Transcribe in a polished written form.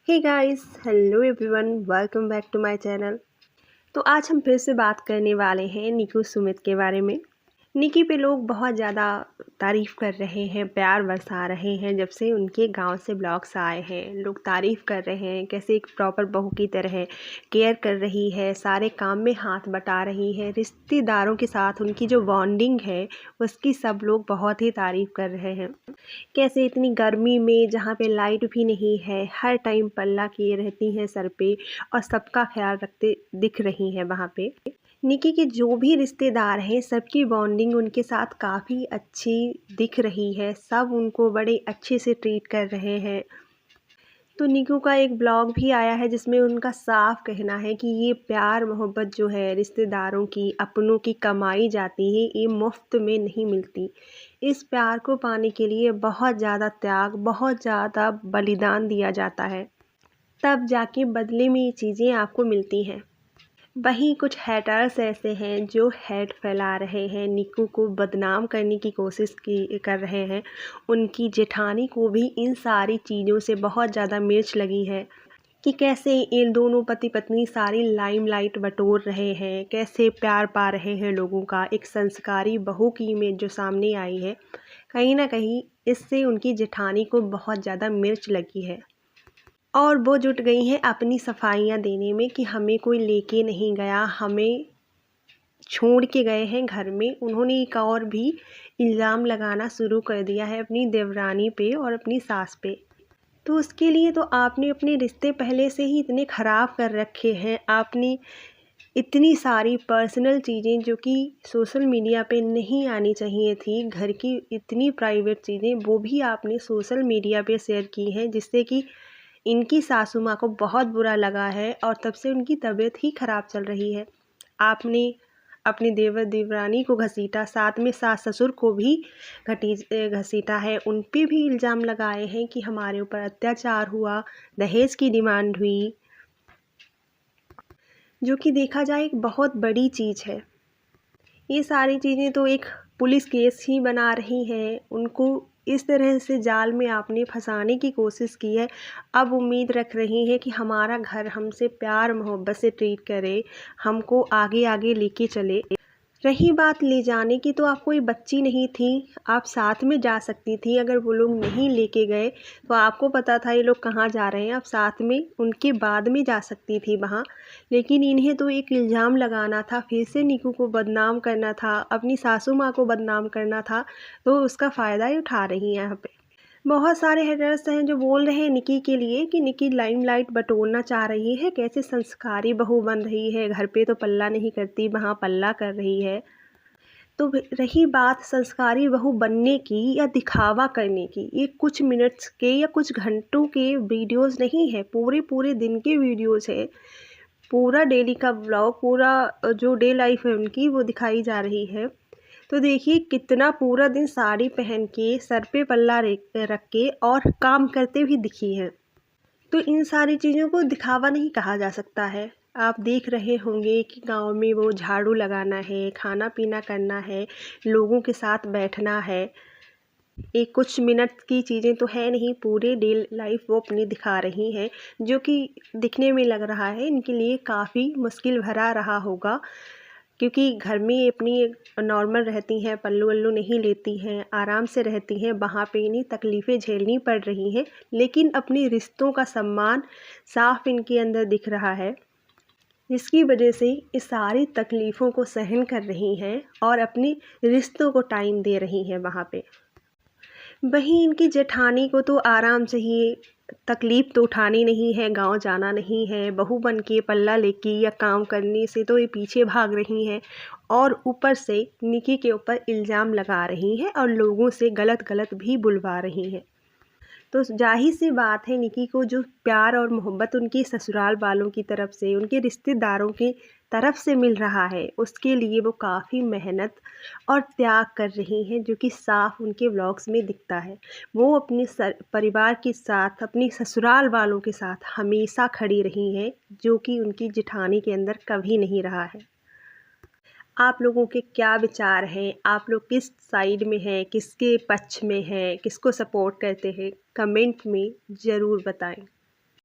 Hey guys, hello everyone, welcome back to my channel. तो आज हम फिर से बात करने वाले हैं निकू सुमित के बारे में। निकी पे लोग बहुत ज़्यादा तारीफ़ कर रहे हैं, प्यार बरसा रहे हैं। जब से उनके गांव से ब्लॉग्स आए हैं, लोग तारीफ़ कर रहे हैं कैसे एक प्रॉपर बहू की तरह केयर कर रही है, सारे काम में हाथ बटा रही है। रिश्तेदारों के साथ उनकी जो बॉन्डिंग है उसकी सब लोग बहुत ही तारीफ़ कर रहे हैं। कैसे इतनी गर्मी में जहाँ पे लाइट भी नहीं है, हर टाइम पल्ला किए रहती हैं सर पे और सबका ख्याल रखते दिख रही हैं वहाँ पे। निकी के जो भी रिश्तेदार हैं सबकी बॉन्डिंग उनके साथ काफ़ी अच्छी दिख रही है। सब उनको बड़े अच्छे से ट्रीट कर रहे हैं। तो निकू का एक ब्लॉग भी आया है जिसमें उनका साफ कहना है कि ये प्यार मोहब्बत जो है रिश्तेदारों की, अपनों की कमाई जाती है, ये मुफ्त में नहीं मिलती। इस प्यार को पाने के लिए बहुत ज़्यादा त्याग, बहुत ज़्यादा बलिदान दिया जाता है, तब जाके बदले में ये चीज़ें आपको मिलती हैं। वहीं कुछ हैटर्स ऐसे हैं जो हेट फैला रहे हैं, निकू को बदनाम करने की कोशिश कर रहे हैं। उनकी जेठानी को भी इन सारी चीज़ों से बहुत ज़्यादा मिर्च लगी है कि कैसे इन दोनों पति पत्नी सारी लाइमलाइट बटोर रहे हैं, कैसे प्यार पा रहे हैं लोगों का। एक संस्कारी बहू की इमेज जो सामने आई है, कहीं ना कहीं इससे उनकी जेठानी को बहुत ज़्यादा मिर्च लगी है और वो जुट गई हैं अपनी सफाइयाँ देने में कि हमें कोई लेके नहीं गया, हमें छोड़ के गए हैं घर में। उन्होंने एक और भी इल्ज़ाम लगाना शुरू कर दिया है अपनी देवरानी पे और अपनी सास पे। तो उसके लिए तो आपने अपने रिश्ते पहले से ही इतने ख़राब कर रखे हैं। आपने इतनी सारी पर्सनल चीज़ें जो कि सोशल मीडिया पे नहीं आनी चाहिए थी, घर की इतनी प्राइवेट चीज़ें वो भी आपने सोशल मीडिया पे शेयर की हैं, जिससे कि इनकी सासू माँ को बहुत बुरा लगा है और तब से उनकी तबीयत ही ख़राब चल रही है। आपने अपने देवर देवरानी को घसीटा, साथ में सास ससुर को भी घसीटा है। उन पे भी इल्ज़ाम लगाए हैं कि हमारे ऊपर अत्याचार हुआ, दहेज की डिमांड हुई, जो कि देखा जाए एक बहुत बड़ी चीज़ है। ये सारी चीज़ें तो एक पुलिस केस ही बना रही हैं। उनको इस तरह से जाल में आपने फंसाने की कोशिश की है। अब उम्मीद रख रही हैं कि हमारा घर हमसे प्यार मोहब्बत से ट्रीट करे, हमको आगे आगे लेके चले। रही बात ले जाने की, तो आप कोई बच्ची नहीं थी, आप साथ में जा सकती थी। अगर वो लोग नहीं लेके गए तो आपको पता था ये लोग कहाँ जा रहे हैं, आप साथ में उनके बाद में जा सकती थी वहाँ। लेकिन इन्हें तो एक इल्ज़ाम लगाना था, फिर से निकू को बदनाम करना था, अपनी सासू माँ को बदनाम करना था, तो उसका फ़ायदा ही उठा रही हैं यहाँ पे। बहुत सारे हेटर्स हैं जो बोल रहे हैं निकी के लिए कि निकी लाइमलाइट बटोरना चाह रही है, कैसे संस्कारी बहू बन रही है, घर पे तो पल्ला नहीं करती, वहाँ पल्ला कर रही है। तो रही बात संस्कारी बहू बनने की या दिखावा करने की, ये कुछ मिनट्स के या कुछ घंटों के वीडियोस नहीं है, पूरे पूरे दिन के वीडियोस है। पूरा डेली का व्लॉग, पूरा जो डे लाइफ है उनकी, वो दिखाई जा रही है। तो देखिए कितना पूरा दिन साड़ी पहन के, सर पे पल्ला रख के और काम करते भी दिखी हैं। तो इन सारी चीज़ों को दिखावा नहीं कहा जा सकता है। आप देख रहे होंगे कि गांव में वो झाड़ू लगाना है, खाना पीना करना है, लोगों के साथ बैठना है। एक कुछ मिनट की चीज़ें तो है नहीं, पूरे डे लाइफ वो अपनी दिखा रही हैं, जो कि दिखने में लग रहा है इनके लिए काफ़ी मुश्किल भरा रहा होगा। क्योंकि घर में अपनी नॉर्मल रहती हैं, पल्लू वल्लू नहीं लेती हैं, आराम से रहती हैं, वहाँ पे इन्हें तकलीफ़ें झेलनी पड़ रही हैं, लेकिन अपने रिश्तों का सम्मान साफ इनके अंदर दिख रहा है, जिसकी वजह से इस सारी तकलीफ़ों को सहन कर रही हैं और अपने रिश्तों को टाइम दे रही हैं वहाँ पे। वहीं इनकी जेठानी को तो आराम से ही तकलीफ़ तो उठानी नहीं है, गांव जाना नहीं है, बहू बन के पल्ला लेके या काम करने से तो ये पीछे भाग रही हैं और ऊपर से निकी के ऊपर इल्ज़ाम लगा रही हैं और लोगों से गलत गलत भी बुलवा रही हैं। तो जाहिर सी बात है निकी को जो प्यार और मोहब्बत उनके ससुराल वालों की तरफ से, उनके रिश्तेदारों की तरफ से मिल रहा है, उसके लिए वो काफ़ी मेहनत और त्याग कर रही हैं, जो कि साफ उनके व्लॉग्स में दिखता है। वो अपने परिवार के साथ, अपनी ससुराल वालों के साथ हमेशा खड़ी रही हैं, जो कि उनकी जेठानी के अंदर कभी नहीं रहा है। आप लोगों के क्या विचार हैं? आप लोग किस साइड में हैं, किसके पक्ष में हैं, किसको सपोर्ट करते हैं? कमेंट में ज़रूर बताएं।